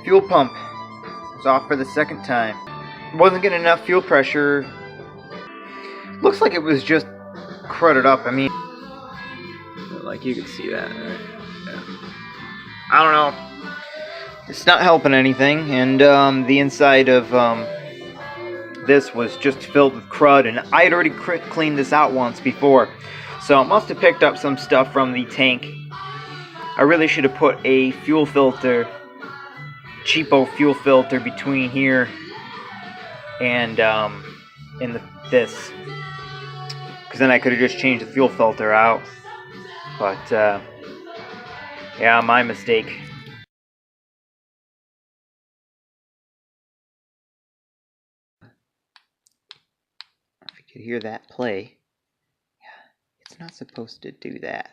Fuel pump was off for the second time. Wasn't getting enough fuel pressure. Looks like it was just crudded up. I mean, like you can see that. Yeah. I don't know. It's not helping anything, and the inside of this was just filled with crud, and I had already cleaned this out once before, so it must have picked up some stuff from the tank. I really should have put a fuel filter, cheapo fuel filter, between here and this, because then I could have just changed the fuel filter out. But yeah, my mistake. If you could hear that play, yeah, it's not supposed to do that.